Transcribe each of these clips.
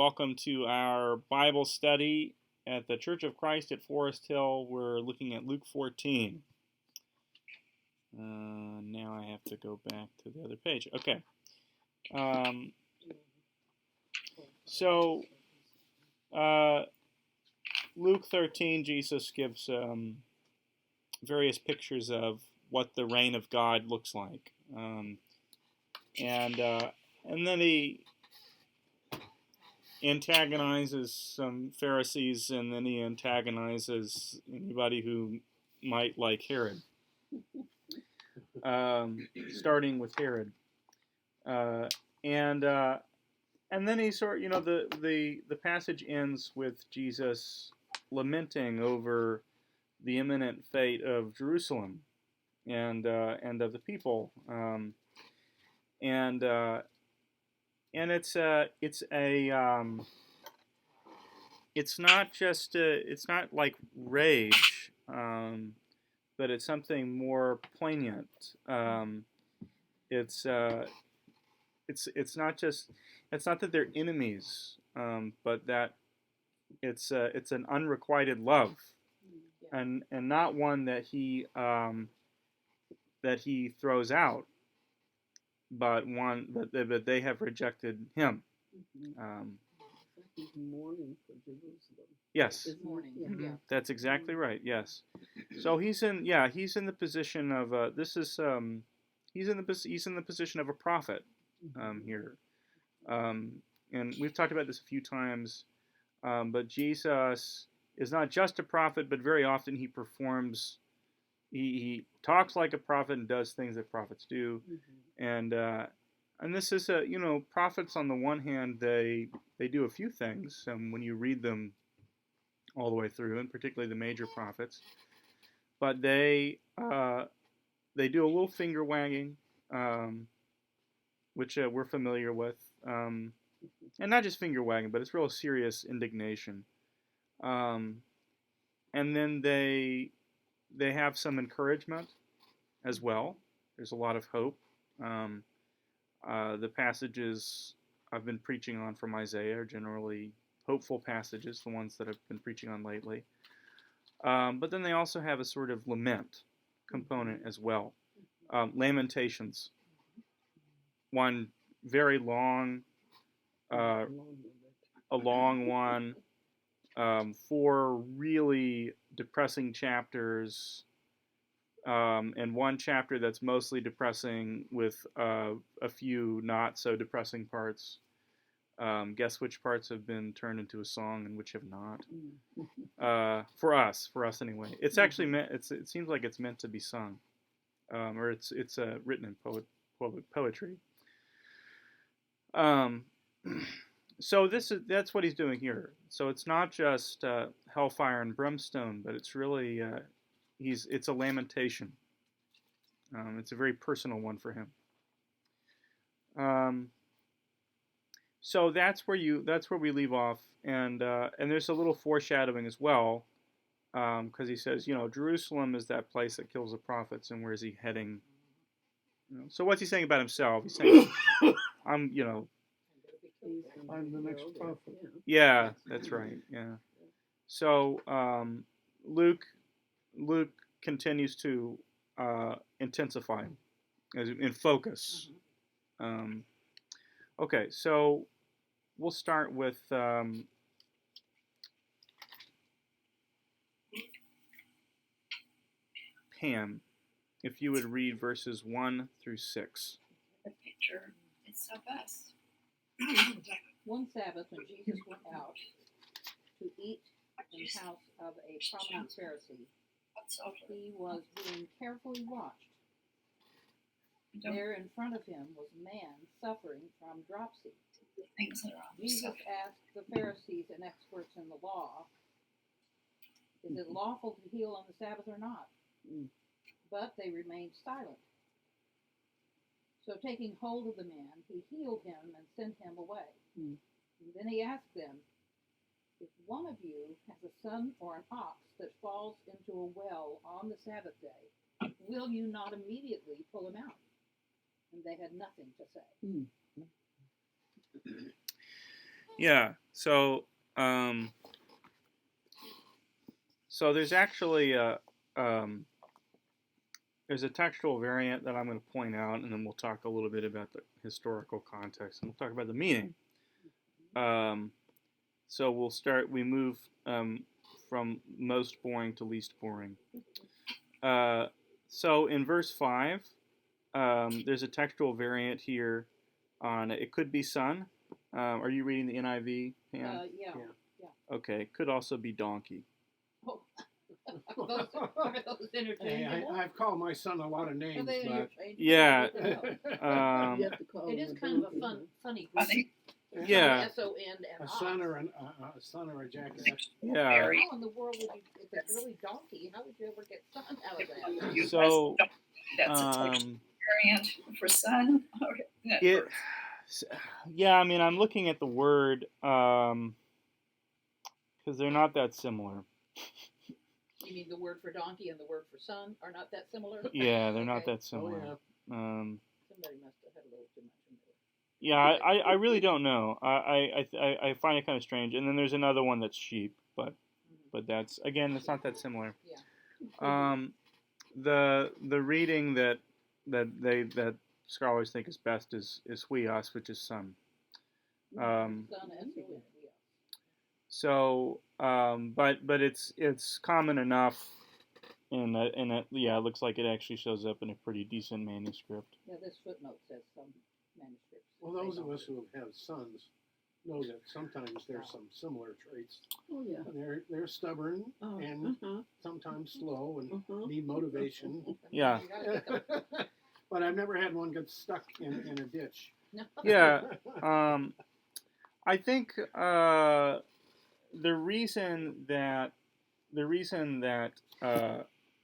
welcome to our Bible study at the Church of Christ at Forest Hill. We're looking at Luke 14. Now I have to go back to the other page. Okay. Luke 13, Jesus gives various pictures of what the reign of God looks like. And then he antagonizes some Pharisees, and then he antagonizes anybody who might like Herod, starting with Herod. And then he the passage ends with Jesus lamenting over the imminent fate of Jerusalem and of the people. And it's not like rage, but it's something more poignant. It's not that they're enemies, but that it's an unrequited love, and not one that he throws out, but one that they have rejected him. He's mourning for Jerusalem. Yes. Mourning. Mm-hmm. Yeah. That's exactly right. Yes. So he's in the position of he's in the position of a prophet here, and we've talked about this a few times. But Jesus is not just a prophet, but very often he performs. He talks like a prophet and does things that prophets do, and this is prophets on the one hand they do a few things when you read them all the way through, and particularly the major prophets, but they do a little finger wagging, which we're familiar with, and not just finger wagging, but it's real serious indignation, and then they have some encouragement as well. There's a lot of hope. The passages I've been preaching on from Isaiah are generally hopeful passages, the ones that I've been preaching on lately. But then they also have a sort of lament component as well. Lamentations. One very long, a long one, 4 really depressing chapters, and one chapter that's mostly depressing with a few not so depressing parts. Guess which parts have been turned into a song and which have not. For us anyway. It's actually meant. It seems like it's meant to be sung, or it's written in poetry. So that's what he's doing here. So it's not just hellfire and brimstone, but it's really it's a lamentation. It's a very personal one for him. So that's where we leave off, and there's a little foreshadowing as well, because he says, Jerusalem is that place that kills the prophets, and where is he heading? So what's he saying about himself? He's saying, I'm the next prophet. Yeah, that's right. Yeah. So Luke continues to intensify in focus. Okay, so we'll start with Pam, if you would read verses 1 through 6. The picture is so best. One Sabbath, when Jesus went out to eat in the house of a prominent Pharisee, he was being carefully watched. There in front of him was a man suffering from dropsy. Jesus asked the Pharisees and experts in the law, is it lawful to heal on the Sabbath or not? But they remained silent. So taking hold of the man, he healed him and sent him away. And then he asked them, if one of you has a son or an ox that falls into a well on the Sabbath day, will you not immediately pull him out? And they had nothing to say. Yeah. So so there's actually there's a textual variant that I'm going to point out, and then we'll talk a little bit about the historical context, and we'll talk about the meaning. So we move from most boring to least boring. So in verse 5, there's a textual variant here on it could be sun. Are you reading the NIV, Pam? Yeah. Okay, could also be donkey. Oh. Are those interchangeable? I've called my son a lot of names, Are they but interchangeable? Yeah. You have to call It him is a kind of a donkey, funny Funny. Yeah. S-O-N and a ox. son or a son or a jackass. Yeah. Very. How in the world would you, if it's really donkey, how would you ever get sun out of that? You So, guys don't- that's a text variant for sun. it, yeah, I mean, I'm looking at the word because they're not that similar. You mean the word for donkey and the word for sun are not that similar? Yeah, they're not Okay. that similar. Oh, Somebody must have had a little too much in there. Yeah, I really don't know. I find it kind of strange. And then there's another one that's sheep, but that's not that similar. Yeah. The reading that scholars think is best is huios, which is sun. Sun, S-O-N, yeah. So, but it's common enough, and it looks like it actually shows up in a pretty decent manuscript. Yeah, this footnote says some manuscripts. Well, those of us who have sons know that sometimes there's some similar traits. Oh, yeah. They're stubborn Oh, and sometimes slow and need motivation. Yeah. You gotta pick 'em. But I've never had one get stuck in a ditch. No. Yeah. I think the reason that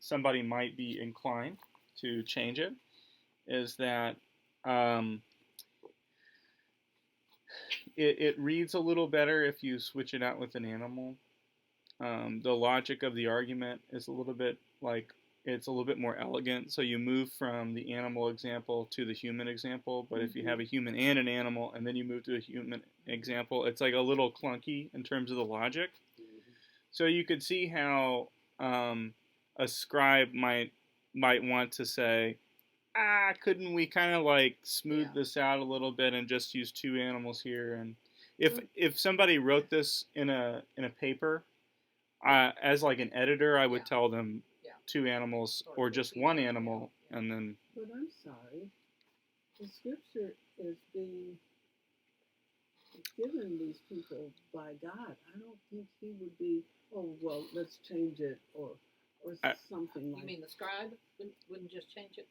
somebody might be inclined to change it is that it reads a little better if you switch it out with an animal. The logic of the argument is a little bit it's a little bit more elegant. So you move from the animal example to the human example. But if you have a human and an animal, and then you move to a human example, it's like a little clunky in terms of the logic. So you could see how a scribe might want to say, couldn't we kind of like smooth this out a little bit and just use two animals here? And if somebody wrote this in a paper, as like an editor, I would tell them two animals or just one animal, and then. But I'm sorry, the scripture is being given these people by God. I don't think he would be, oh, well, let's change it or something like that. You mean the scribe wouldn't just change it?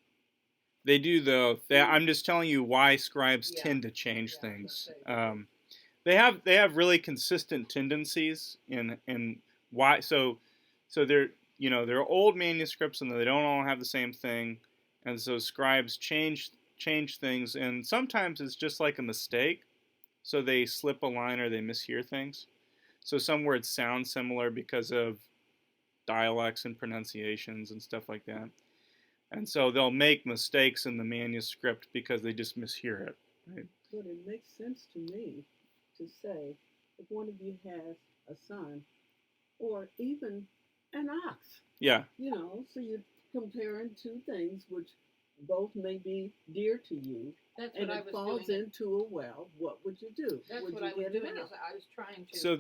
They do though. I'm just telling you why scribes tend to change things. They have really consistent tendencies in why. So they're they're old manuscripts and they don't all have the same thing, and so scribes change things, and sometimes it's just like a mistake. So they slip a line or they mishear things. So some words sound similar because of dialects and pronunciations and stuff like that. And so they'll make mistakes in the manuscript because they just mishear it. Right? But it makes sense to me to say, if one of you has a son, or even an ox. Yeah. So you're comparing two things which both may be dear to you. That's and what I it was falls doing. into a well, what would you do? That's would what you I was get it doing. out? Is I was trying to. So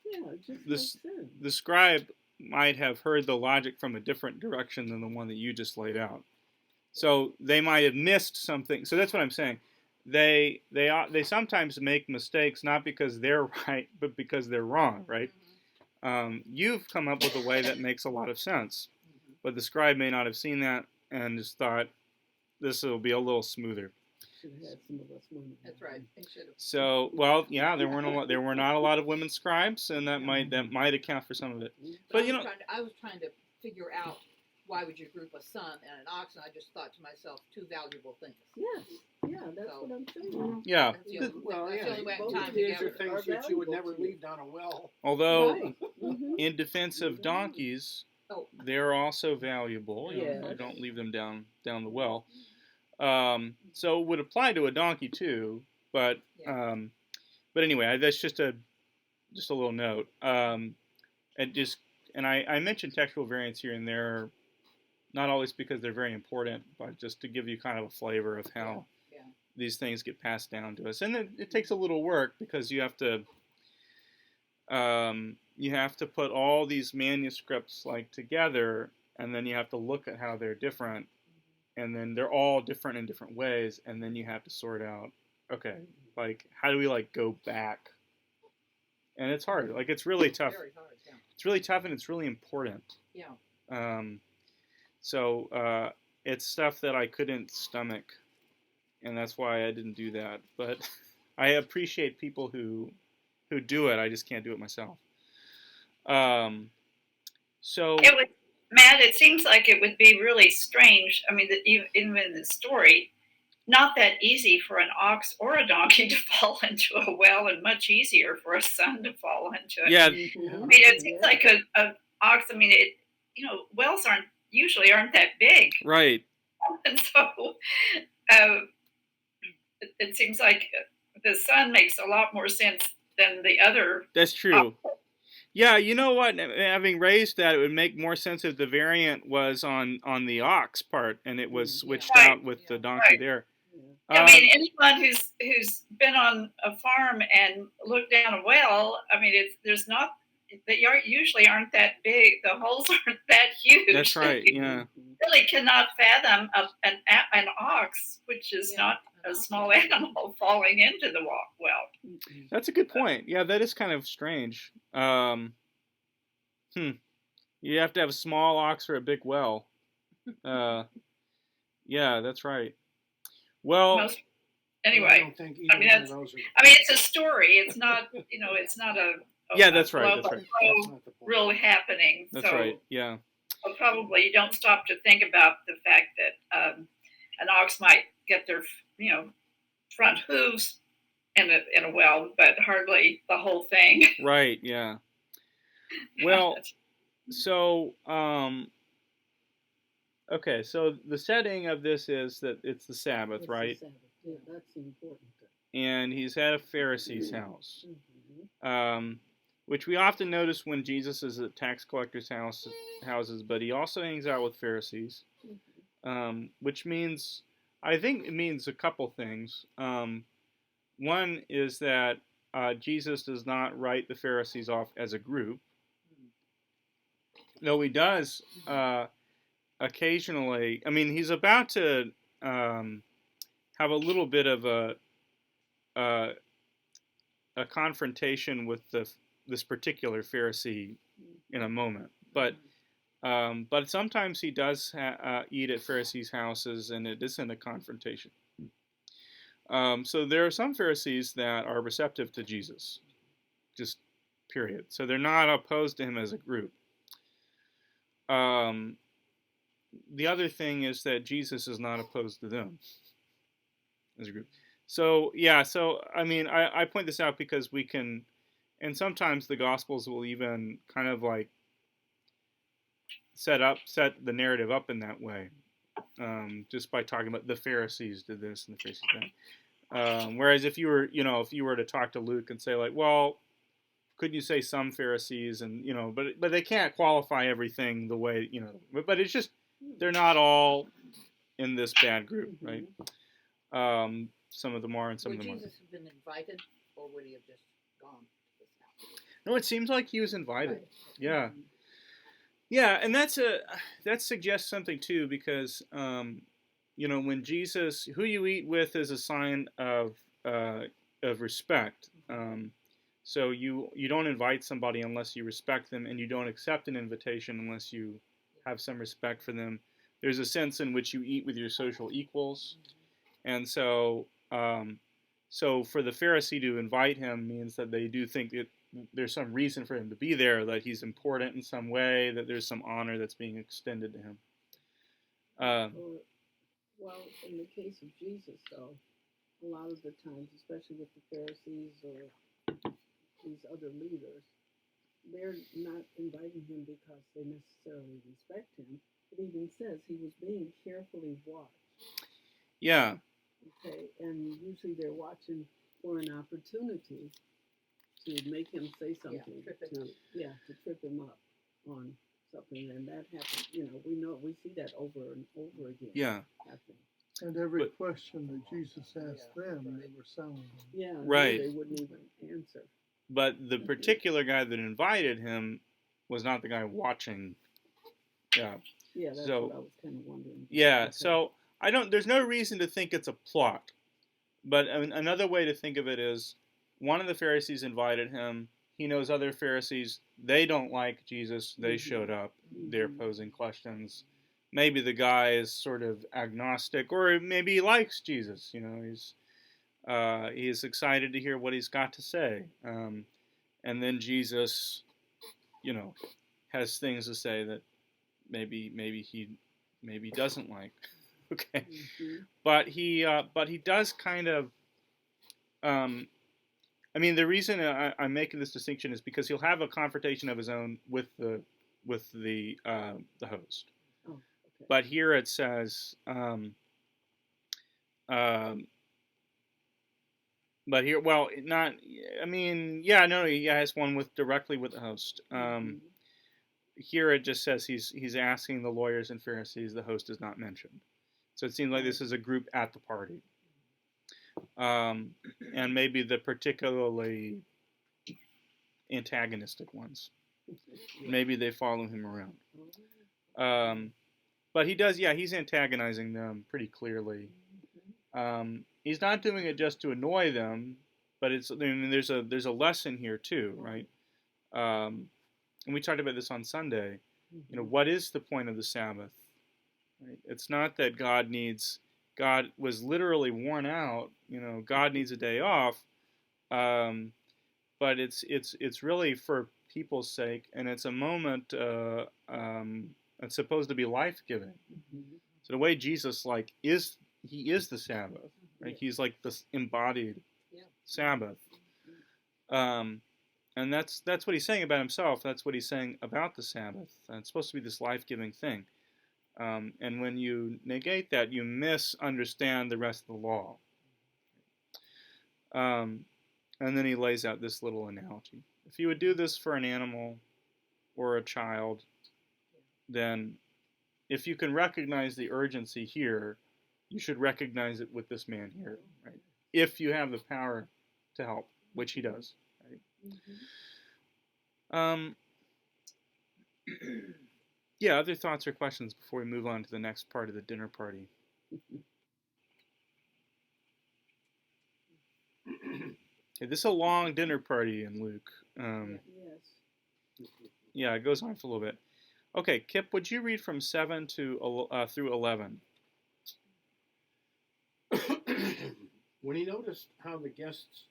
Yeah, it just this makes sense. the scribe might have heard the logic from a different direction than the one that you just laid out. So they might have missed something. So that's what I'm saying. They sometimes make mistakes not because they're right, but because they're wrong, right? You've come up with a way that makes a lot of sense, but the scribe may not have seen that and just thought this will be a little smoother. Should have had some of us women. That's right. They should have. So, there were not a lot of women scribes, and that might account for some of it. But I was trying to figure out why would you group a son and an ox, and I just thought to myself, two valuable things. Yes, yeah, that's what I'm saying. Yeah. That's the only, Well, that's the only way I both can of time these These are together. things that you would never leave down a well. Although, Right. in defense of donkeys, Oh. they're also valuable. You Yes. don't leave them down the well. So it would apply to a donkey too. But anyway, that's just a just a little note. And I mentioned textual variants here and there, not always because they're very important, but just to give you kind of a flavor of how Yeah. these things get passed down to us. And it takes a little work because you have to put all these manuscripts like together, and then you have to look at how they're different, and then they're all different in different ways, and then you have to sort out, okay, like how do we like go back? And it's hard. Like it's really tough. Very hard, yeah. It's really tough, and it's really important. Yeah. So it's stuff that I couldn't stomach, and that's why I didn't do that. But I appreciate people who do it. I just can't do it myself. So It would, Matt, it seems like it would be really strange. I mean, that even in the story, not that easy for an ox or a donkey to fall into a well, and much easier for a son to fall into it. yeah, I mean, it seems like a ox. I mean, wells usually aren't that big, right. and so it seems like the son makes a lot more sense than the other. That's true. Yeah, you know what? Having raised that, it would make more sense if the variant was on the ox part, and it was switched out with the donkey there. I mean, anyone who's been on a farm and looked down a well, I mean, they usually aren't that big. The holes aren't that huge. That's right. Yeah. You really cannot fathom an ox, which is not a small animal, falling into the well. That's a good point. Yeah, that is kind of strange. You have to have a small ox or a big well. Yeah, that's right. Well, anyway, I don't think either one of those are. I mean, it's a story. It's not, it's not a yeah, that's right. That's right. That's not the point. Really happening. That's right. Yeah. Well, probably you don't stop to think about the fact that an ox might get their, front hooves in a well, but hardly the whole thing. Right. Yeah. Well, so okay. So the setting of this is that it's the Sabbath, It's right? the Sabbath. Yeah, that's important. And he's at a Pharisee's house, which we often notice when Jesus is at tax collectors' houses, but he also hangs out with Pharisees, which means, I think it means a couple things. One is that Jesus does not write the Pharisees off as a group, though he does occasionally. I mean, he's about to have a little bit of a confrontation with this particular Pharisee in a moment, but sometimes he does eat at Pharisees' houses, and it isn't a confrontation. So there are some Pharisees that are receptive to Jesus, just period. So they're not opposed to him as a group. The other thing is that Jesus is not opposed to them as a group. So yeah, I mean, I point this out because we can, and sometimes the Gospels will even kind of like set the narrative up in that way, just by talking about the Pharisees did this and the Pharisees did that. Whereas if you were to talk to Luke and say like, well, couldn't you say some Pharisees, and but they can't qualify everything the way but it's just they're not all in this bad group, right? Some of them are, and some of them aren't. Would Jesus have been invited, or would he have just gone to this house? No, it seems like he was invited. Right. Yeah. Yeah, and that suggests something too, because when Jesus, who you eat with is a sign of respect. So you don't invite somebody unless you respect them, and you don't accept an invitation unless you have some respect for them. There's a sense in which you eat with your social equals, and so for the Pharisee to invite him means that they do think that there's some reason for him to be there, that he's important in some way, that there's some honor that's being extended to him. Well, in the case of Jesus, though, a lot of the times, especially with the Pharisees or these other leaders, they're not inviting him because they necessarily respect him. It even says he was being carefully watched. Yeah. Okay, and usually they're watching for an opportunity to make him say something, trip him to trip him up on something, and that happened. We see that over and over again. Yeah. Happening. And every But- question that Jesus asked them, they were silent on. Yeah, Right. They wouldn't even answer. But the particular guy that invited him was not the guy watching. Yeah. Yeah, that's So- what I was kind of wondering. Yeah. Okay. So there's no reason to think it's a plot. But another way to think of it is one of the Pharisees invited him. He knows other Pharisees. They don't like Jesus. They showed up. They're posing questions. Maybe the guy is sort of agnostic, or maybe he likes Jesus. He's excited to hear what he's got to say. And then Jesus, has things to say that maybe he doesn't like. Okay. Mhm. But he does kind of. The reason I'm making this distinction is because he'll have a confrontation of his own with the host. Oh, okay. But here it says, but here, well, not. He has one directly with the host. Mhm. Here it just says he's asking the lawyers and Pharisees. The host is not mentioned, so it seems like this is a group at the party, and maybe the particularly antagonistic ones. Maybe they follow him around. But he does, he's antagonizing them pretty clearly. He's not doing it just to annoy them, but there's a lesson here too, right? And we talked about this on Sunday. What is the point of the Sabbath? Right? It's not that God was literally worn out. God needs a day off, but it's really for people's sake, and it's a moment. It's supposed to be life-giving. So the way Jesus is the Sabbath, right? He's like this embodied Sabbath. And that's what he's saying about himself. That's what he's saying about the Sabbath. It's supposed to be this life-giving thing. And when you negate that, you misunderstand the rest of the law. And then he lays out this little analogy. If you would do this for an animal or a child, then if you can recognize the urgency here, you should recognize it with this man here, right? If you have the power to help, which he does. Right? Other thoughts or questions before we move on to the next part of the dinner party? Okay, this is a long dinner party in Luke. Yes. Yeah, it goes on for a little bit. Okay, Kip, would you read from 7 to through 11? When he noticed how the guests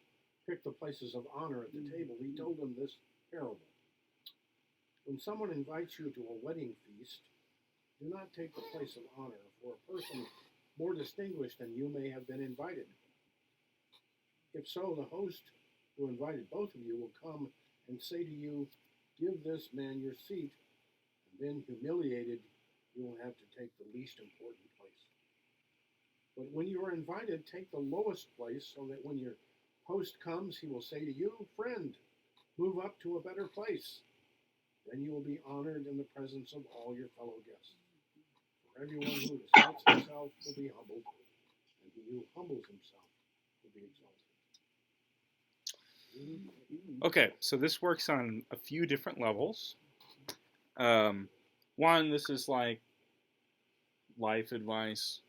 picked the places of honor at the table, he told them this parable. When someone invites you to a wedding feast, do not take the place of honor, for a person more distinguished than you may have been invited. If so, the host who invited both of you will come and say to you, "Give this man your seat," and then, humiliated, you will have to take the least important place. But when you are invited, take the lowest place, so that when your host comes, he will say to you, "Friend, move up to a better place." Then you will be honored in the presence of all your fellow guests. For everyone who exalts himself will be humbled, and he who humbles himself will be exalted. Okay, so this works on a few different levels. One, this is like life advice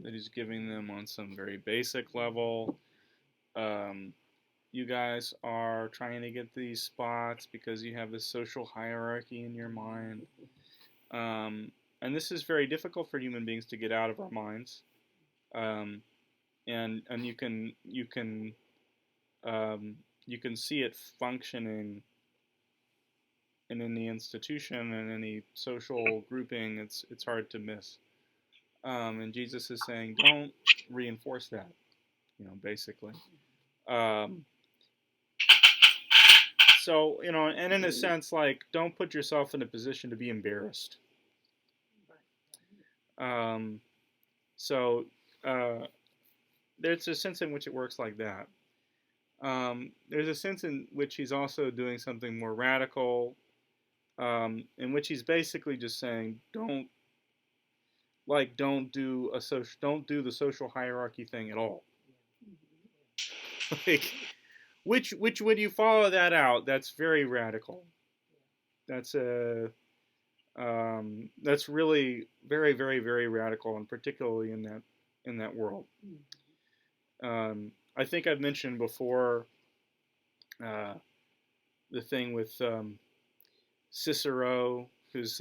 that he's giving them on some very basic level. You guys are trying to get these spots because you have this social hierarchy in your mind. And this is very difficult for human beings to get out of our minds. And you can see it functioning in the institution and any social grouping. It's hard to miss. And Jesus is saying, don't reinforce that, basically. So, and in a sense, like, don't put yourself in a position to be embarrassed. There's a sense in which it works like that. there's a sense in which he's also doing something more radical, in which he's basically just saying, don't don't do the social hierarchy thing at all. Like, which when you follow that out, that's very radical. That's that's really very, very, very radical, and particularly in that world. I think I've mentioned before the thing with Cicero, who's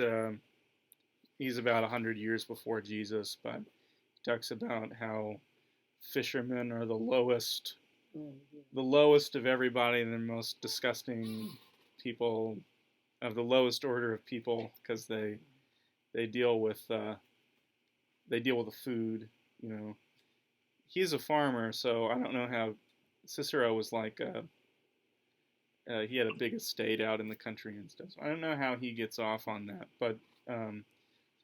he's about 100 years before Jesus, but he talks about how fishermen are the lowest of everybody, and the most disgusting people of the lowest order of people, because they deal with the food. You know, he's a farmer, so I don't know how Cicero was like. He had a big estate out in the country and stuff. So I don't know how he gets off on that, but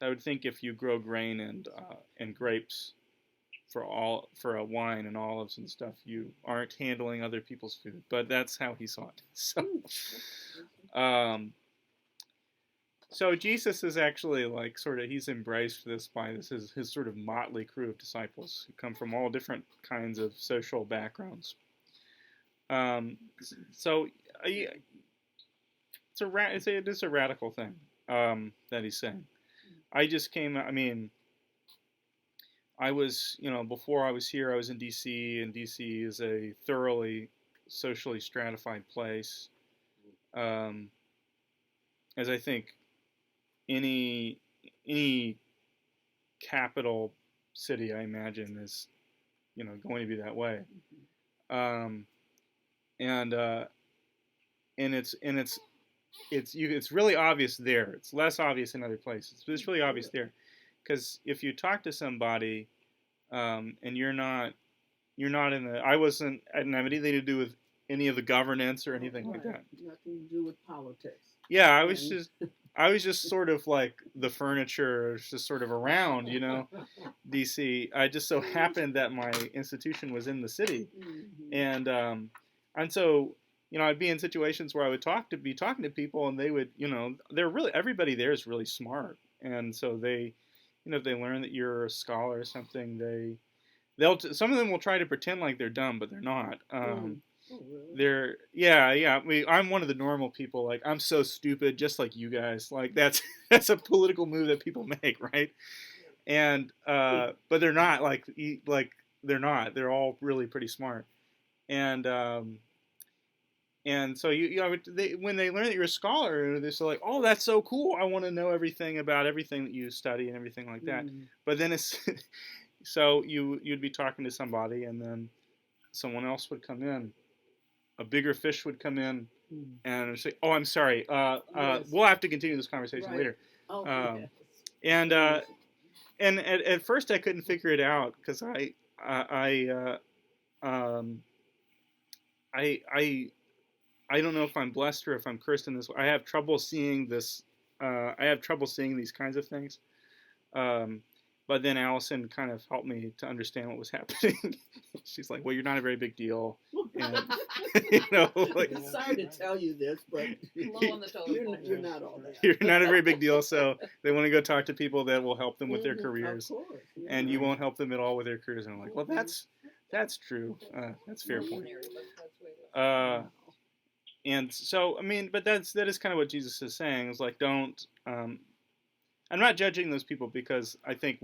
I would think if you grow grain and grapes for a wine and olives and stuff, you aren't handling other people's food. But that's how he saw it. So Jesus is actually like he's embraced this by his sort of motley crew of disciples who come from all different kinds of social backgrounds. So it is a radical thing that he's saying. I was, before I was here, I was in D.C., and D.C. is a thoroughly socially stratified place. As I think any capital city, I imagine, is, going to be that way. And it's really obvious there. It's less obvious in other places, but it's really obvious there, because if you talk to somebody, and you're not I didn't have anything to do with any of the governance or anything like that. Nothing to do with politics. Yeah, I was just sort of like the furniture, just sort of around, DC. I just so happened that my institution was in the city, and so I'd be in situations where I would be talking to people, and they would, everybody there is really smart, and so they, if they learn that you're a scholar or something, some of them will try to pretend like they're dumb, but they're not. Really? I'm one of the normal people. Like, I'm so stupid, just like you guys. Like, that's a political move that people make, right? And but they're not they're not. They're all really pretty smart, and so when they learn that you're a scholar, they're so like, oh, that's so cool. I want to know everything about everything that you study and everything like that. But then so you'd be talking to somebody, and then someone else would come in. A bigger fish would come in and say, "Oh, I'm sorry. Yes. We'll have to continue this conversation later." Oh, And at first I couldn't figure it out, because I don't know if I'm blessed or if I'm cursed in this way. I have trouble seeing this. I have trouble seeing these kinds of things. But then Allison kind of helped me to understand what was happening. She's like, "Well, you're not a very big deal." And, I'm sorry to tell you this, but Low on the totem pole. you're not all that. you're not a very big deal. So they want to go talk to people that will help them with their Of careers, course, yeah. and you won't help them at all with their careers. And I'm like, "Well, that's true. That's a fair point." And so, but that is kind of what Jesus is saying. Is like, don't. I'm not judging those people, because I think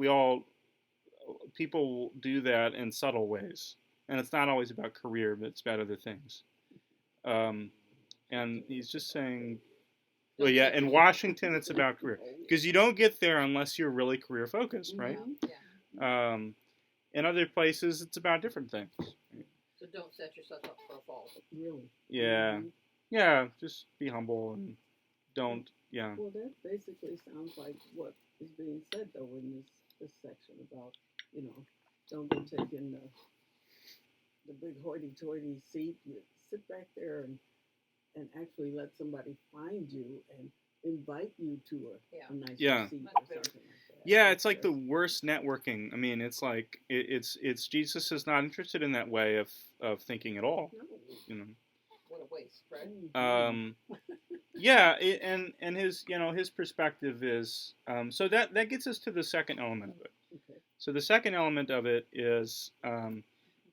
people do that in subtle ways, and it's not always about career, but it's about other things. And he's just saying, well, yeah, in Washington it's about career, because you don't get there unless you're really career focused, right? Yeah. In other places it's about different things. So don't set yourself up for a fall. Really? Yeah. Yeah, just be humble and don't. Yeah. Well, that basically sounds like what is being said, though, in this section about, don't go taking the big hoity-toity seat. You sit back there and actually let somebody find you and invite you to Yeah. a nicer Yeah. seat Much or better. something like that. Yeah, it's like the worst networking. I mean, it's like it's Jesus is not interested in that way of thinking at all. No. You know. What a waste, right? Um, yeah, and his his perspective is so that gets us to the second element of it. Okay. So the second element of it is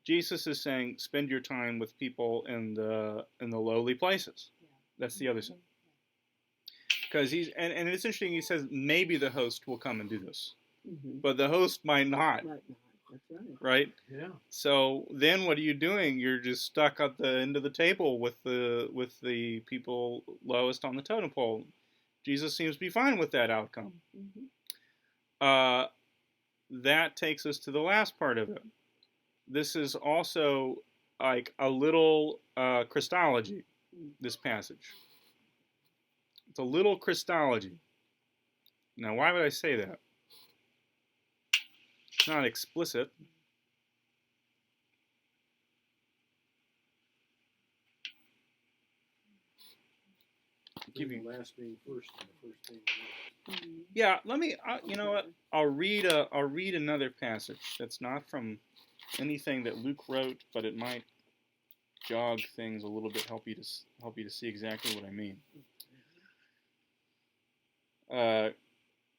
Jesus is saying spend your time with people in the lowly places. That's the other side. Because and it's interesting. He says maybe the host will come and do this, but the host might not. Might not. That's right. Right. Yeah. So then, what are you doing? You're just stuck at the end of the table with the people lowest on the totem pole. Jesus seems to be fine with that outcome. That takes us to the last part of it. This is also like a little Christology. This passage. It's a little Christology. Now, why would I say that? It's not explicit. Give you last being first and the first thing last. Yeah, let me. You know what? I'll read another passage that's not from anything that Luke wrote, but it might jog things a little bit, help you to see exactly what I mean.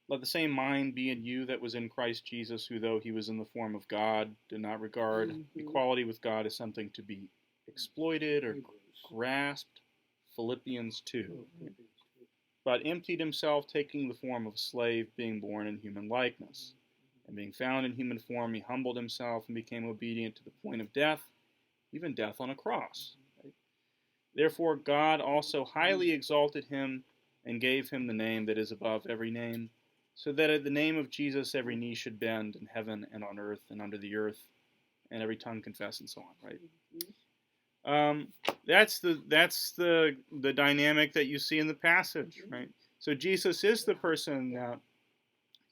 Let the same mind be in you that was in Christ Jesus, who, though he was in the form of God, did not regard equality with God as something to be exploited or grasped. Philippians 2. But emptied himself, taking the form of a slave, being born in human likeness. And being found in human form, he humbled himself and became obedient to the point of death, even death on a cross. Therefore God also highly exalted him and gave him the name that is above every name, so that at the name of Jesus every knee should bend in heaven and on earth and under the earth, and every tongue confess, and so on, right? That's the dynamic that you see in the passage, right? So Jesus is the person that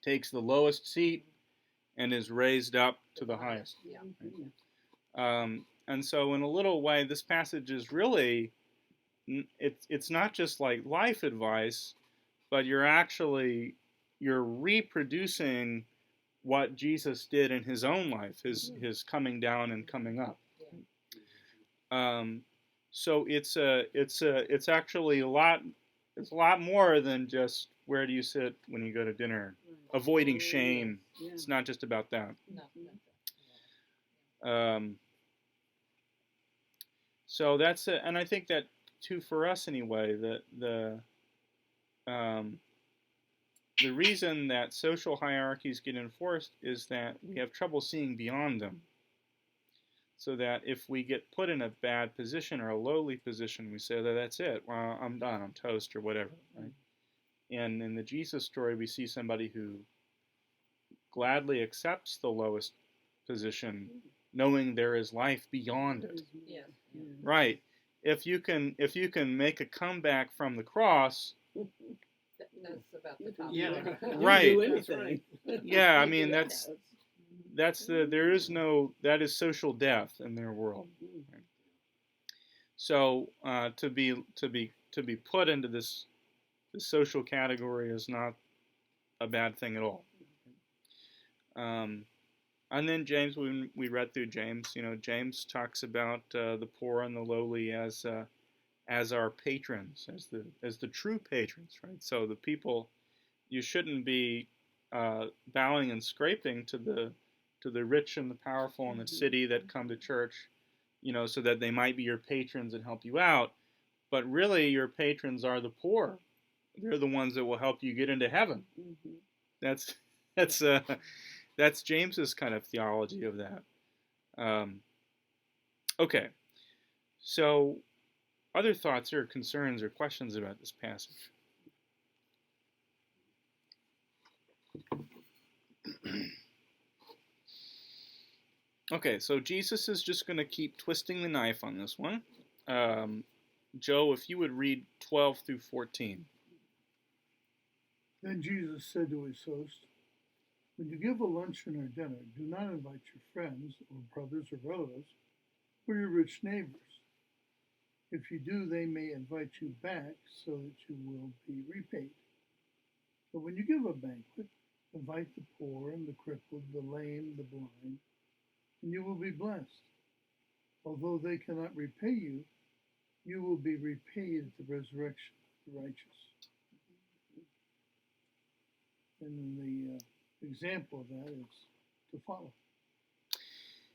takes the lowest seat and is raised up to the highest. Right? And so in a little way, this passage is really, it's not just like life advice, but you're reproducing what Jesus did in his own life, his coming down and coming up. So it's actually a lot more than just where do you sit when you go to dinner, avoiding shame. It's not just about that. So that's it, and I think that too for us anyway. The reason that social hierarchies get enforced is that we have trouble seeing beyond them. So that if we get put in a bad position or a lowly position, we say that that's it. Well, I'm done. I'm toast or whatever. Right? And in the Jesus story, we see somebody who gladly accepts the lowest position, knowing there is life beyond it. Yeah. Right. If you can make a comeback from the cross. That's about the top. Yeah. Right. Do anything. Yeah. I mean that is social death in their world. Right? So to be put into this social category is not a bad thing at all. And then James, when we read through James, James talks about the poor and the lowly as our patrons, as the true patrons, right? So the people, you shouldn't be bowing and scraping to the rich and the powerful in the city that come to church, so that they might be your patrons and help you out. But really, your patrons are the poor. They're the ones that will help you get into heaven. That's James's kind of theology of that. Okay, so other thoughts or concerns or questions about this passage? Okay, so Jesus is just going to keep twisting the knife on this one. Joe, if you would read 12 through 14. Then Jesus said to his host, when you give a luncheon or dinner, do not invite your friends or brothers or relatives or your rich neighbors. If you do, they may invite you back so that you will be repaid. But when you give a banquet, invite the poor and the crippled, the lame, the blind, and you will be blessed. Although they cannot repay you, you will be repaid at the resurrection of the righteous. And the example of that is to follow.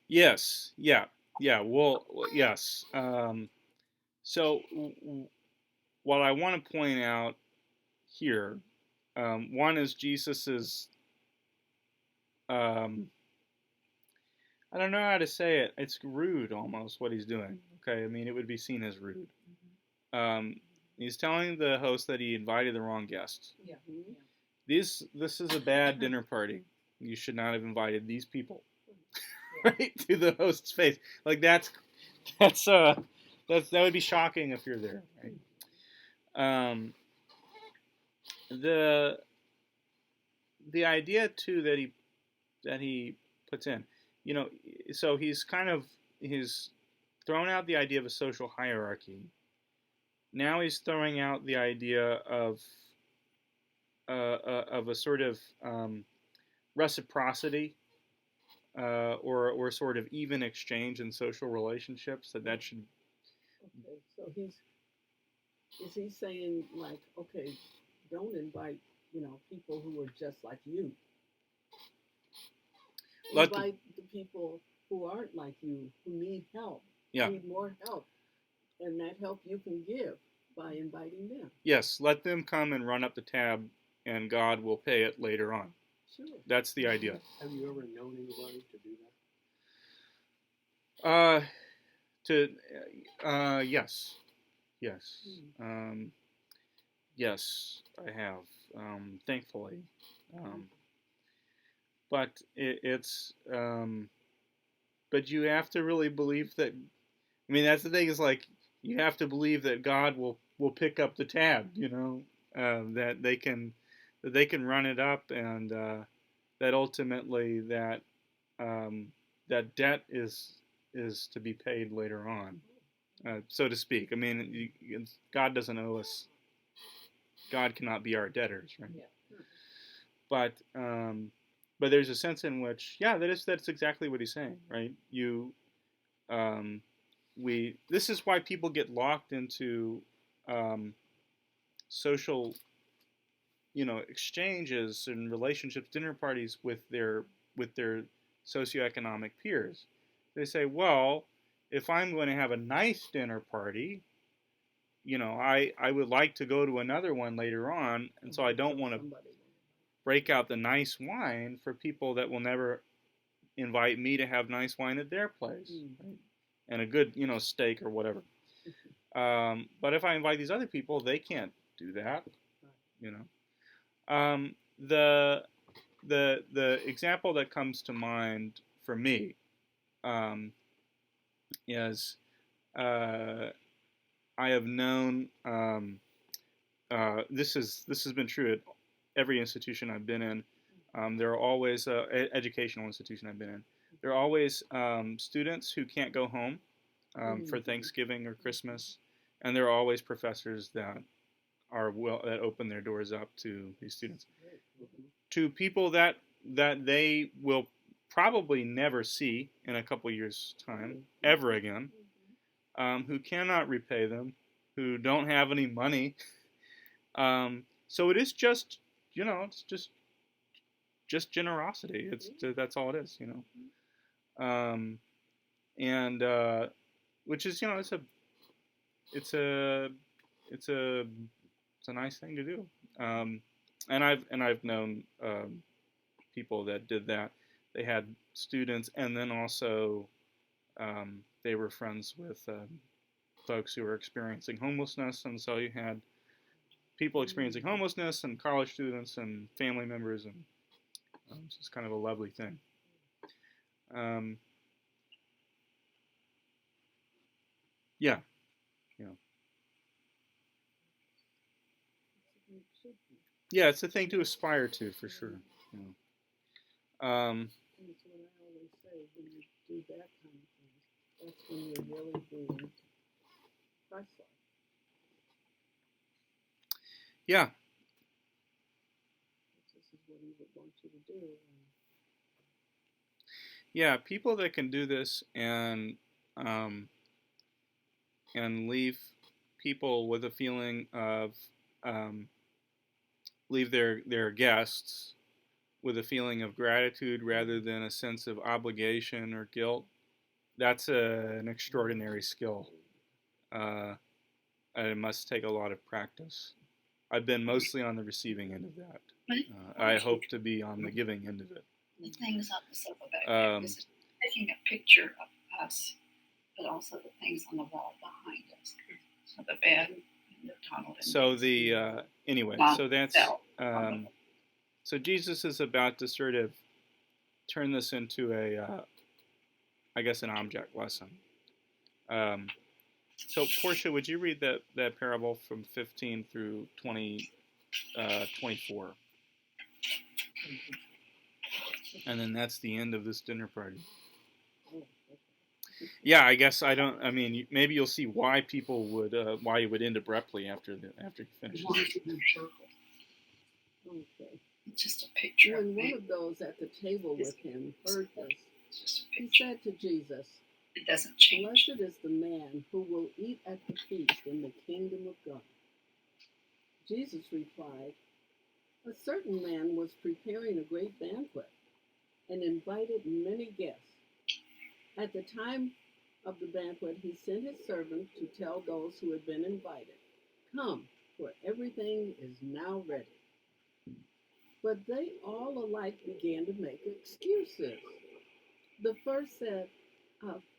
Yes. Yeah. Yeah. Well, yes. So what I want to point out here, one is Jesus's, I don't know how to say it. It's rude almost what he's doing. Okay. I mean, it would be seen as rude. He's telling the host that he invited the wrong guests. Yeah. Mhm. This is a bad dinner party. You should not have invited these people right to the host's face. Like that would be shocking if you're there. Right? The idea too that he puts in, so he's thrown out the idea of a social hierarchy. Now he's throwing out the idea of a sort of reciprocity or sort of even exchange in social relationships. That should. Okay, so is he saying like, okay, don't invite, people who are just like you. Invite the people who aren't like you, who need help, need more help, and that help you can give by inviting them. Yes, let them come and run up the tab, and God will pay it later on. Sure. That's the idea. Have you ever known anybody to do that? Yes. Yes, I have, thankfully. But but you have to really believe that, I mean, that's the thing, is like, you have to believe that God will pick up the tab, that they can run it up, and that ultimately that debt is to be paid later on, so to speak. I mean, God doesn't owe us. God cannot be our debtors, right? Yeah. But there's a sense in which, that's exactly what he's saying, right? This is why people get locked into social, exchanges and relationships, dinner parties with their socioeconomic peers. They say, well, if I'm going to have a nice dinner party, I would like to go to another one later on, and so I don't want to break out the nice wine for people that will never invite me to have nice wine at their place, right? And a good, steak or whatever. But if I invite these other people, they can't do that, The example that comes to mind for me is I have known, this has been true at every institution I've been in. There are always educational institution I've been in. There are always students who can't go home for Thanksgiving or Christmas, and there are always professors that that open their doors up to these students, to people that they will probably never see in a couple years' time ever again, who cannot repay them, who don't have any money. So it is just, it's just generosity. That's all it is, and which is, it's a nice thing to do. And I've known people that did that. They had students, and then also they were friends with folks who were experiencing homelessness, and so you had people experiencing homelessness and college students and family members, and it's just kind of a lovely thing. Yeah. Yeah, it's a thing to aspire to, for sure. That's what I always say, when you do that kind of thing, that's when you're really being Christ-like. Yeah. This is what he would want you to do. Yeah, people that can do this and leave people with a feeling of leave their guests with a feeling of gratitude rather than a sense of obligation or guilt. That's an extraordinary skill. It must take a lot of practice. I've been mostly on the receiving end of that. I hope to be on the giving end of it. The things on the sofa back there, this is taking a picture of us, but also the things on the wall behind us. So the bed and the tunnel. So the anyway, so that's so Jesus is about to sort of turn this into a, I guess, an object lesson. So Portia, would you read that parable from 15 through 24? And then that's the end of this dinner party. Yeah, I guess I don't. I mean, maybe you'll see why people would why you would end abruptly after he finishes. Okay. It's just a picture. When one of those at the table with him heard this, he said to Jesus, "It doesn't change. Blessed is the man who will eat at the feast in the kingdom of God." Jesus replied, A certain man was preparing a great banquet and invited many guests. At the time of the banquet, he sent his servant to tell those who had been invited, Come, for everything is now ready. But they all alike began to make excuses. The first said,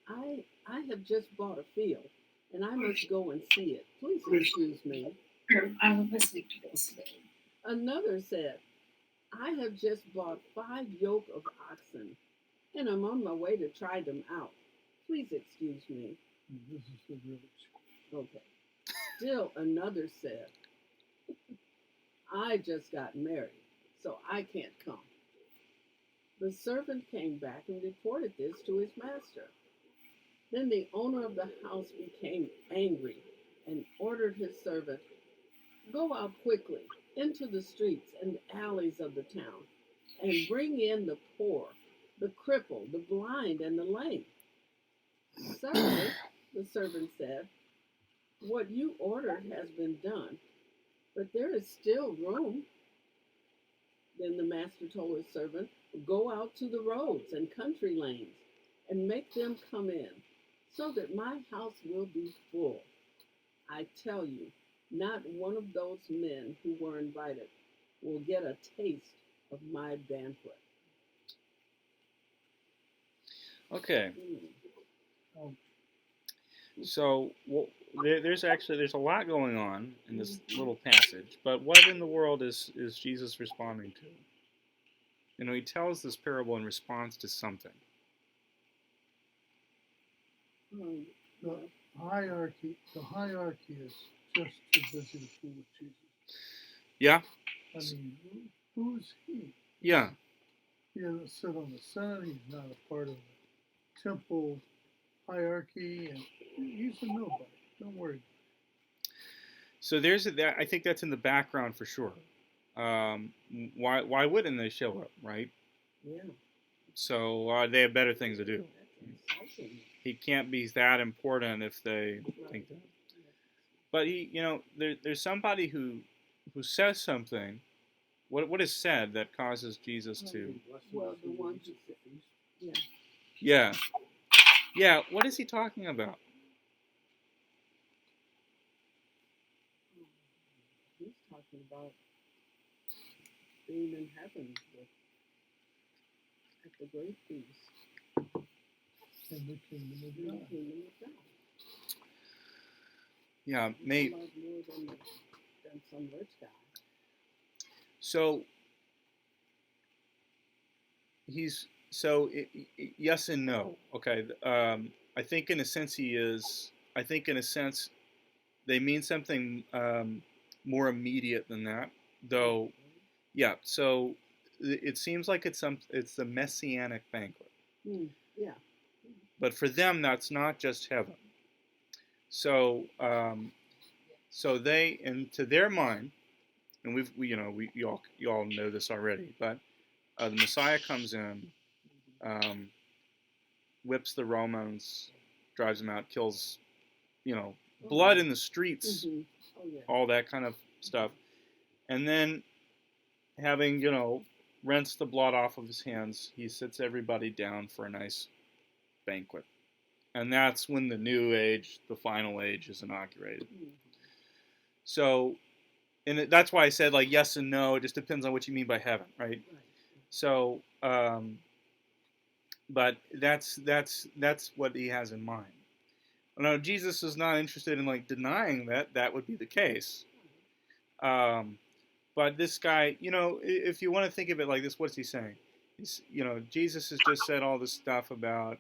I have just bought a field, and I must go and see it. Please excuse me. I'm listening to this. Another said, I have just bought 5 yoke of oxen, and I'm on my way to try them out. Please excuse me. This is the village. Okay. Still another said, I just got married, so I can't come. The servant came back and reported this to his master. Then the owner of the house became angry and ordered his servant, Go out quickly into the streets and alleys of the town and bring in the poor, the crippled, the blind, and the lame. Sir, the servant said, what you ordered has been done, but there is still room. Then the master told his servant, Go out to the roads and country lanes and make them come in, so that my house will be full. I tell you, not one of those men who were invited will get a taste of my banquet. Okay. So there's a lot going on in this little passage, but what in the world is Jesus responding to? You know, he tells this parable in response to something. The hierarchy is just too busy to fool with Jesus. Yeah? I mean, who's he? Yeah. He doesn't sit on the sun. He's not a part of the temple hierarchy, and he's a nobody. Don't worry. So I think that's in the background for sure. Why wouldn't they show up, right? Yeah. So they have better things to do. That's exciting. He can't be that important if they think that. But there's somebody who says something. What is said that causes Jesus to? Well, the one who said, Yeah. What is he talking about? He's talking about being in heaven at the great feast. In the kingdom of In the God. kingdom of God. Yeah, He's mate. talking about more than some rich guy. So yes and no. Okay. I think in a sense I think in a sense they mean something more immediate than that, though. Yeah. So it seems like it's the messianic banquet. Yeah. But for them, that's not just heaven. So so they, and to their mind, and you all know this already, but the Messiah comes in, um, whips the Romans, drives them out, kills, blood in the streets, Mm-hmm. Oh yeah. all that kind of stuff, and then having rinsed the blood off of his hands, he sits everybody down for a nice banquet, and that's when the new age, the final age, is inaugurated. Mm-hmm. So, and that's why I said like yes and no. It just depends on what you mean by heaven, right? Right. So, but that's what he has in mind. Now, Jesus is not interested in like denying that would be the case. But this guy, if you want to think of it like this, what's he saying? Jesus has just said all this stuff about,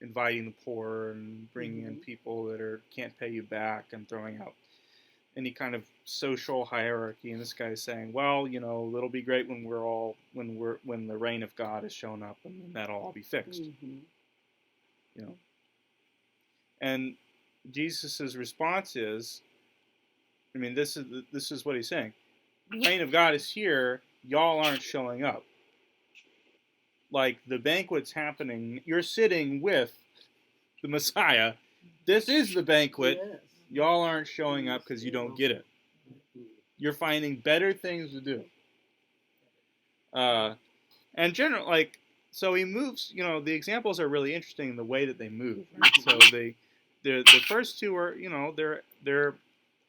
inviting the poor and bringing in people that can't pay you back and throwing out any kind of social hierarchy. And this guy is saying, well, it'll be great when when the reign of God has shown up, and then that'll all be fixed. Mm-hmm. And Jesus's response is, this is what he's saying. The reign of God is here. Y'all aren't showing up. Like the banquet's happening. You're sitting with the Messiah. This is the banquet. Yes. Y'all aren't showing up because you don't get it. You're finding better things to do. And so he moves. The examples are really interesting in the way that they move. Right? So the first two are, they're.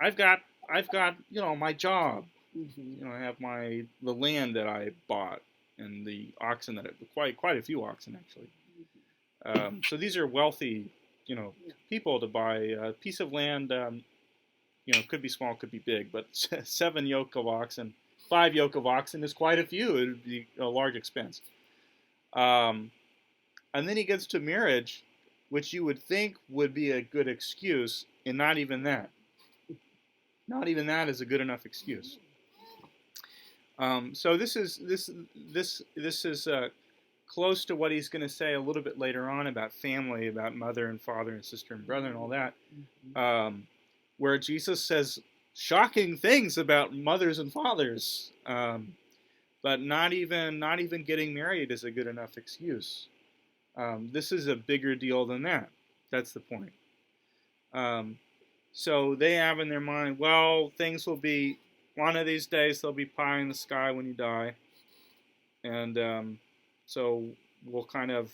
I've got my job. Mm-hmm. I have the land that I bought and the oxen that quite a few oxen actually. So these are wealthy, people to buy a piece of land. Could be small, could be big, but 7 yoke of oxen, 5 yoke of oxen is quite a few. It would be a large expense. And then he gets to marriage, which you would think would be a good excuse, and not even that. Not even that is a good enough excuse. So this is close to what he's going to say a little bit later on about family, about mother and father and sister and brother and all that, where Jesus says shocking things about mothers and fathers, but not even getting married is a good enough excuse. This is a bigger deal than that. That's the point. So they have in their mind, well, things will be, one of these days there'll be pie in the sky when you die. And so we'll kind of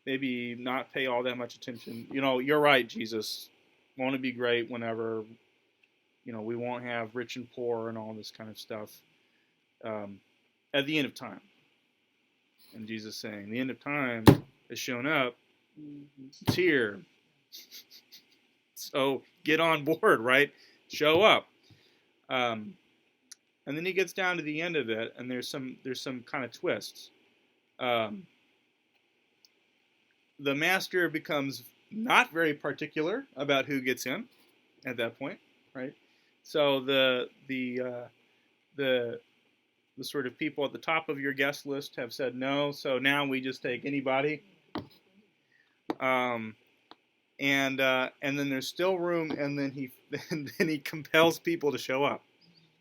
maybe not pay all that much attention. You're right, Jesus. Won't it be great whenever, we won't have rich and poor and all this kind of stuff at the end of time. And Jesus saying, the end of time has shown up. It's here. So get on board, right? Show up. And then he gets down to the end of it, and there's some kind of twists. The master becomes not very particular about who gets in at that point, right? So the sort of people at the top of your guest list have said no, so now we just take anybody. And then there's still room, and then he compels people to show up.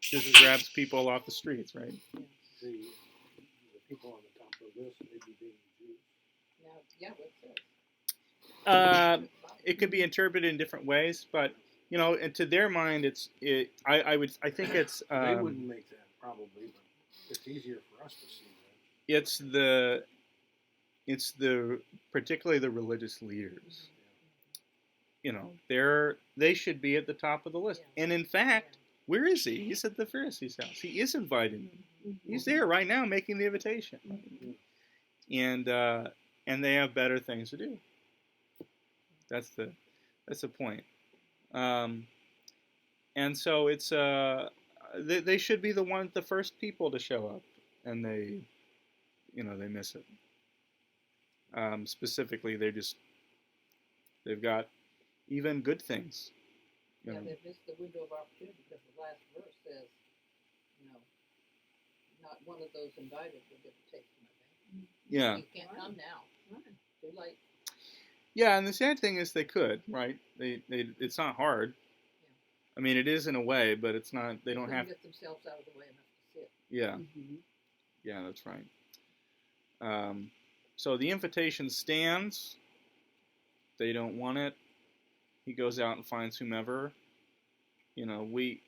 Just grabs people off the streets, right? The people on the top of this maybe being Jews. Yeah, what's this? It could be interpreted in different ways, but and to their mind, I think it's. They wouldn't make that probably, but it's easier for us to see that. It's the particularly the religious leaders. They should be at the top of the list. And in fact, where is he? He's at the Pharisees' house. He is inviting them. He's there right now making the invitation. And they have better things to do. That's the point. And so it's they should be the first people to show up, and they miss it. Specifically, they've got even good things. Yeah, they've missed the window of opportunity because the last verse says, not one of those invited will get a taste of my banquet. Yeah. You can't come now. Too late. Yeah, and the sad thing is they could, right? It's not hard. I mean, it is in a way, but it's not. They don't have. Get themselves out of the way enough to sit. Yeah, Mhm. yeah, that's right. So the invitation stands. They don't want it. He goes out and finds whomever. You know, we're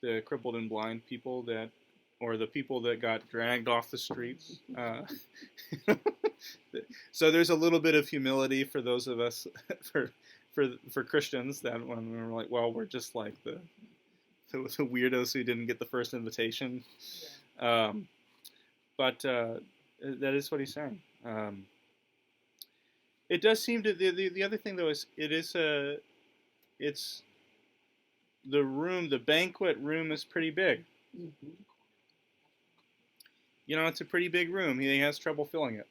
the crippled and blind people that, or the people that got dragged off the streets. So there's a little bit of humility for those of us, for Christians, that when we're like, well, we're just like the weirdos who didn't get the first invitation. But that is what he's saying. It does seem to the other thing though is it's the room, the banquet room is pretty big. Mhm. You know, it's a pretty big room. He has trouble filling it.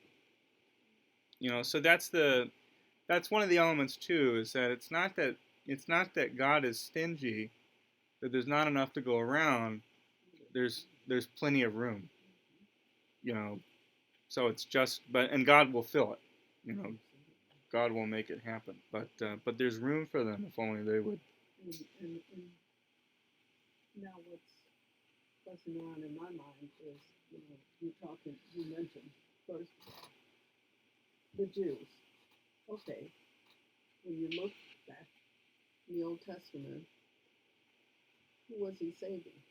You know, so that's one of the elements too, is that it's not that God is stingy, that there's not enough to go around. There's plenty of room. You know, so it's just and God will fill it. You know, God will make it happen. But there's room for them if only they would. And now what's buzzing around in my mind is, you mentioned first the Jews. Okay, when you look back in the Old Testament, who was he saving?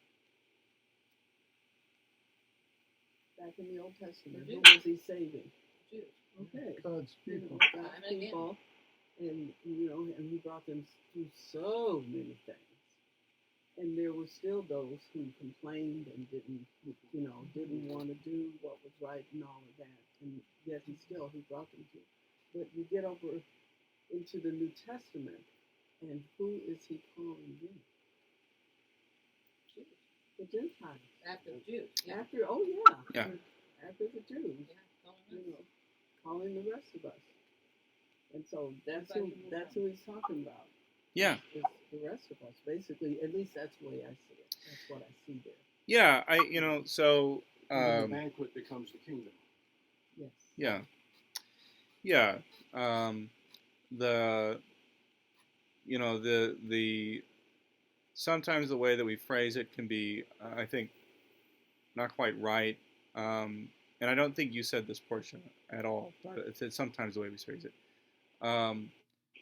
Back in the Old Testament, who was he saving? Jews. Okay. God's people. God's Time and again. people, and and he brought them through so many things. And there were still those who complained and didn't want to do what was right and all of that. And yet he brought them to. But you get over into the New Testament, and who is he calling them? Jews. The Gentiles. After the Jews. Yeah. Yeah. After the Jews, calling the rest of us. And so that's who he's talking about. Yeah. Is the rest of us, basically. At least that's the way I see it. That's what I see there. Yeah, so The banquet becomes the kingdom. Yes. yeah. Yeah. The sometimes the way that we phrase it can be, I think, not quite right. And I don't think you said this portion at all, but it's sometimes the way we phrase it.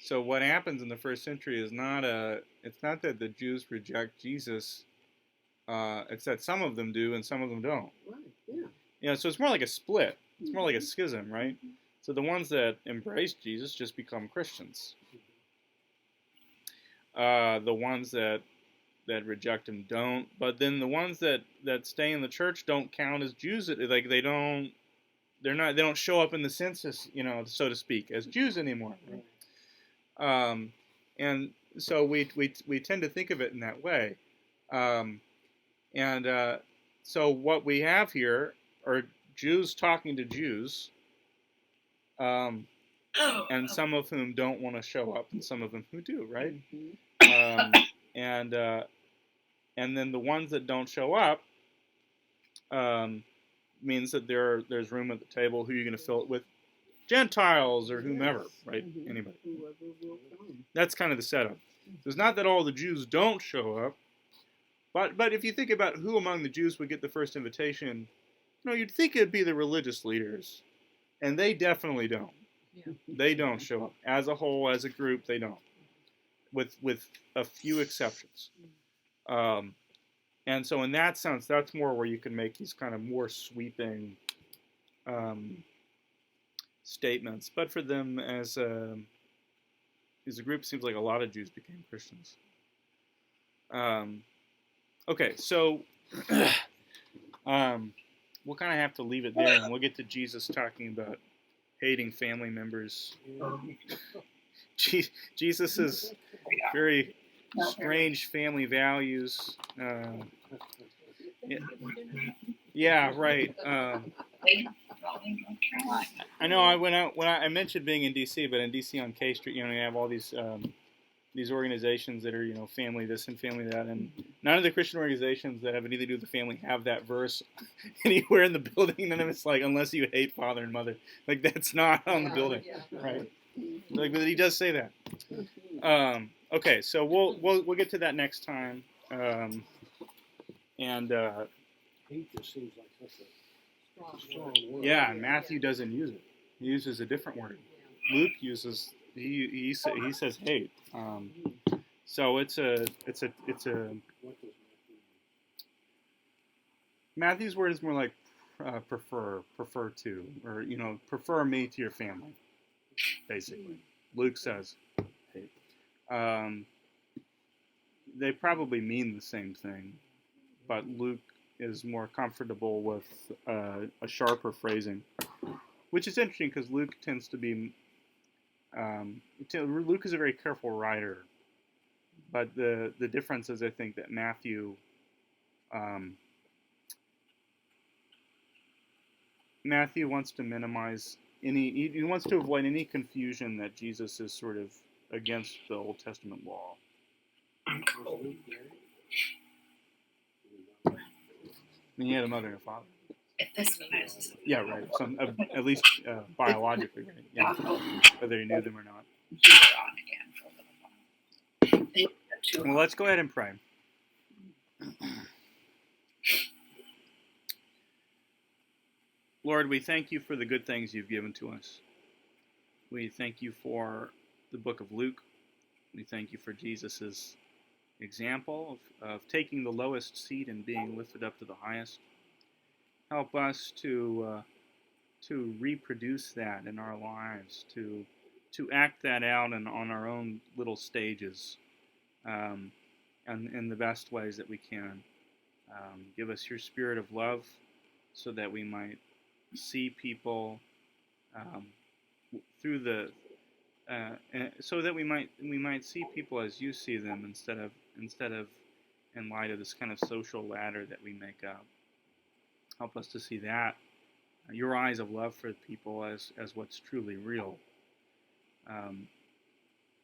So what happens in the first century is it's not that the Jews reject Jesus. It's that some of them do and some of them don't. Right. Yeah. You know, so it's more like a split. It's more like a schism, right? So the ones that embrace Jesus just become Christians. The ones that reject him don't. But then the ones that stay in the church don't count as Jews. Like they don't show up in the census, so to speak, as Jews anymore. Right? And so we tend to think of it in that way. So what we have here are Jews talking to Jews, and some of whom don't want to show up, and some of them who do, right? And then the ones that don't show up means that there's room at the table. Who are you going to fill it with? Gentiles or whomever, right? Anybody. Whoever will come. That's kind of the setup. So it's not that all the Jews don't show up, but if you think about who among the Jews would get the first invitation, you'd think it'd be the religious leaders, and they definitely don't. Yeah. They don't show up as a whole, as a group. They don't, with a few exceptions. And so in that sense, that's more where you can make these kind of more sweeping statements. But for them as a group, it seems like a lot of Jews became Christians. Okay, so we'll kind of have to leave it there, and we'll get to Jesus talking about hating family members. Jesus' very strange family values. Yeah, right. I know. I went out when I mentioned being in D.C., but in D.C. on K Street, you have all these organizations that are family this and family that, and None of the Christian organizations that have anything to do with the family have that verse anywhere in the building. None of it's like, unless you hate father and mother. Like, that's not on the building, right? Like, but he does say that. Okay, so we'll get to that next time. Hate just seems like such a strong word. Yeah, Matthew doesn't use it. He uses a different word. Luke uses he says hate. So it's a What does Matthew mean? Matthew's word is more like prefer to, or prefer me to your family, basically. Luke says hate. They probably mean the same thing, but Luke is more comfortable with a sharper phrasing, which is interesting because Luke tends to be. Luke is a very careful writer, but the difference is, I think, that Matthew wants to minimize he wants to avoid any confusion that Jesus is sort of against the Old Testament law. Was Luke married? I mean, he had a mother and a father. That's what I was. Yeah, right. Some, at least biologically, right? Yeah, whether he knew them or not. On again for a little while. They got too Well, let's go ahead and pray. Lord, we thank you for the good things you've given to us. We thank you for the book of Luke. We thank you for Jesus' example of taking the lowest seat and being lifted up to the highest. Help us to reproduce that in our lives, to act that out and on our own little stages, and in the best ways that we can. Give us your spirit of love, so that we might see people through the, so that we might see people as you see them, instead of in light of this kind of social ladder that we make up. Help us to see that, your eyes of love for people as what's truly real.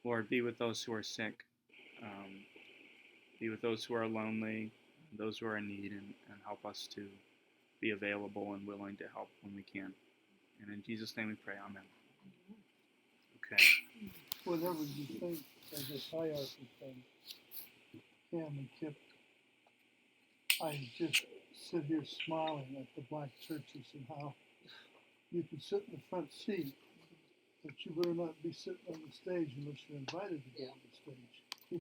Lord, be with those who are sick. Be with those who are lonely, those who are in need, and help us to be available and willing to help when we can. And in Jesus' name we pray, amen. Okay. Whatever you think, as a hierarchy thing, Cam and Kip, I just sit here smiling at the black churches and how you can sit in the front seat, but you better not be sitting on the stage unless you're invited to be on the stage.